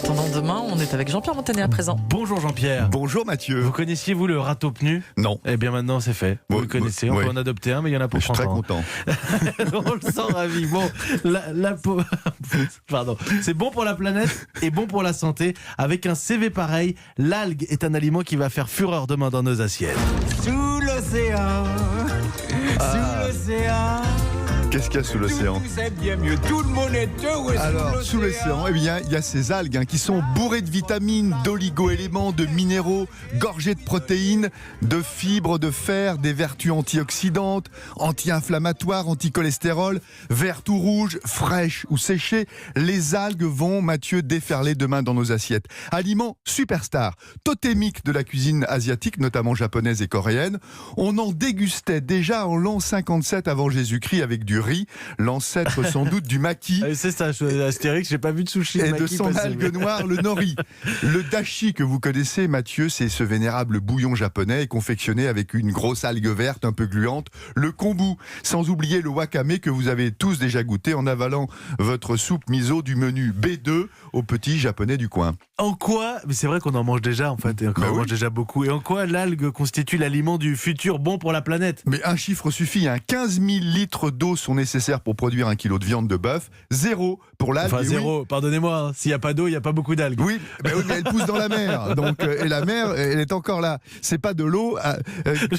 attendant demain, on est avec Jean-Pierre Montanet à présent. Bonjour Jean-Pierre. Bonjour Mathieu. Vous connaissiez vous le râteau-penu? Non. Eh bien maintenant c'est fait. Vous le connaissez, on peut en adopter un, mais il y en a pour Je suis 30 très ans. content. On le sent ravi. Bon, Pardon. C'est bon pour la planète et bon pour la santé. Avec un CV pareil, l'algue est un aliment qui va faire fureur demain dans nos assiettes. Sous l'océan, sous l'océan. Qu'est-ce qu'il y a sous l'océan? C'est bien mieux, tout le monde est heureux. Alors, sous l'océan, eh bien, il y a ces algues qui sont bourrées de vitamines, d'oligo-éléments, de minéraux, gorgées de protéines, de fibres, de fer, des vertus antioxydantes, anti-inflammatoires, anti-cholestérol, vertes ou rouges, fraîches ou séchées. Les algues vont, Mathieu, déferler demain dans nos assiettes. Aliments superstars, totémiques de la cuisine asiatique, notamment japonaise et coréenne. On en dégustait déjà en l'an 57 avant Jésus-Christ avec du riz, l'ancêtre sans doute du maki. C'est ça, Astérix, j'ai pas vu de sushi. Et maki de son passer, algue noire, le nori. Le dashi que vous connaissez, Mathieu, c'est ce vénérable bouillon japonais confectionné avec une grosse algue verte un peu gluante, le kombu. Sans oublier le wakame que vous avez tous déjà goûté en avalant votre soupe miso du menu B2 au petit japonais du coin. En quoi, mais c'est vrai qu'on en mange déjà en fait, et on en mange déjà beaucoup. Et en quoi l'algue constitue l'aliment du futur bon pour la planète? Mais un chiffre suffit, 15 000 litres d'eau sont nécessaires pour produire 1 kilo de viande de bœuf. 0 pour l'algue. Enfin zéro, oui. Pardonnez-moi, s'il n'y a pas d'eau, il n'y a pas beaucoup d'algues. Oui, mais elle pousse dans la mer. Donc, et la mer, elle est encore là. C'est pas de l'eau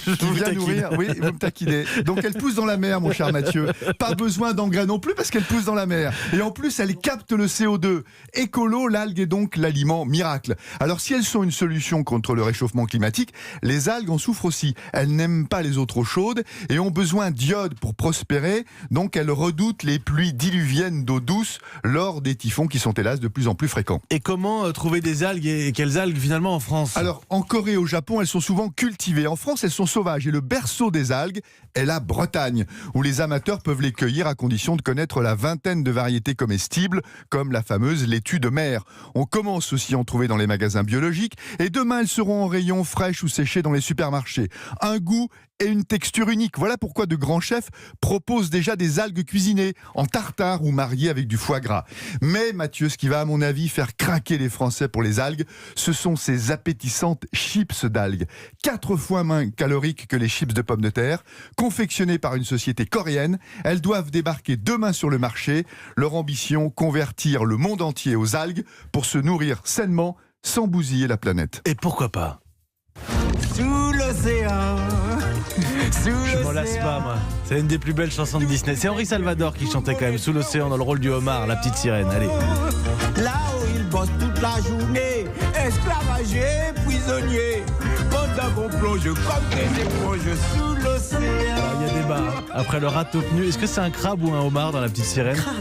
qui vient nourrir. Oui, vous me taquinez. Donc elle pousse dans la mer, mon cher Mathieu. Pas besoin d'engrais non plus parce qu'elle pousse dans la mer. Et en plus, elle capte le CO2. Écolo, l'algue est donc l'aliment miracle. Alors si elles sont une solution contre le réchauffement climatique, les algues en souffrent aussi. Elles n'aiment pas les eaux trop chaudes et ont besoin d'iode pour prospérer. Donc elles redoutent les pluies diluviennes d'eau douce lors des typhons qui sont hélas de plus en plus fréquents. Et comment trouver des algues et quelles algues finalement en France? Alors, en Corée et au Japon, elles sont souvent cultivées. En France, elles sont sauvages. Et le berceau des algues est la Bretagne, où les amateurs peuvent les cueillir à condition de connaître la vingtaine de variétés comestibles, comme la fameuse laitue de mer. On commence aussi à en trouver dans les magasins biologiques. Et demain, elles seront en rayon fraîches ou séchées dans les supermarchés. Un goût et une texture unique. Voilà pourquoi de grands chefs proposent déjà des algues cuisinées, en tartare ou mariées avec du foie gras. Mais Mathieu, ce qui va à mon avis faire craquer les Français pour les algues, ce sont ces appétissantes chips d'algues. 4 fois moins caloriques que les chips de pommes de terre, confectionnées par une société coréenne. Elles doivent débarquer demain sur le marché. Leur ambition, convertir le monde entier aux algues pour se nourrir sainement sans bousiller la planète. Et pourquoi pas? Sous l'océan, sous Je m'en lasse pas, moi. C'est une des plus belles chansons de Disney. C'est Henri Salvador qui chantait quand même Sous l'océan dans le rôle du homard, la petite sirène. Allez. Là où ils bossent toute la journée, esclavagés, prisonniers, pendant qu'on plonge comme des éponges sous l'océan. Il y a débat. Après le râteau-penu, est-ce que c'est un crabe ou un homard dans la petite sirène? Crabe.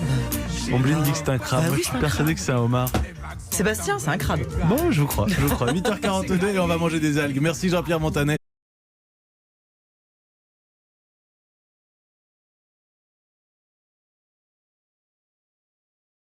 Ombline dit que c'est un crabe. Bah Moi, oui, je suis c'est un persuadé que c'est un homard. Sébastien, c'est un crabe. Bon, je vous crois. 8h42 et on va manger des algues. Merci Jean-Pierre Montanet.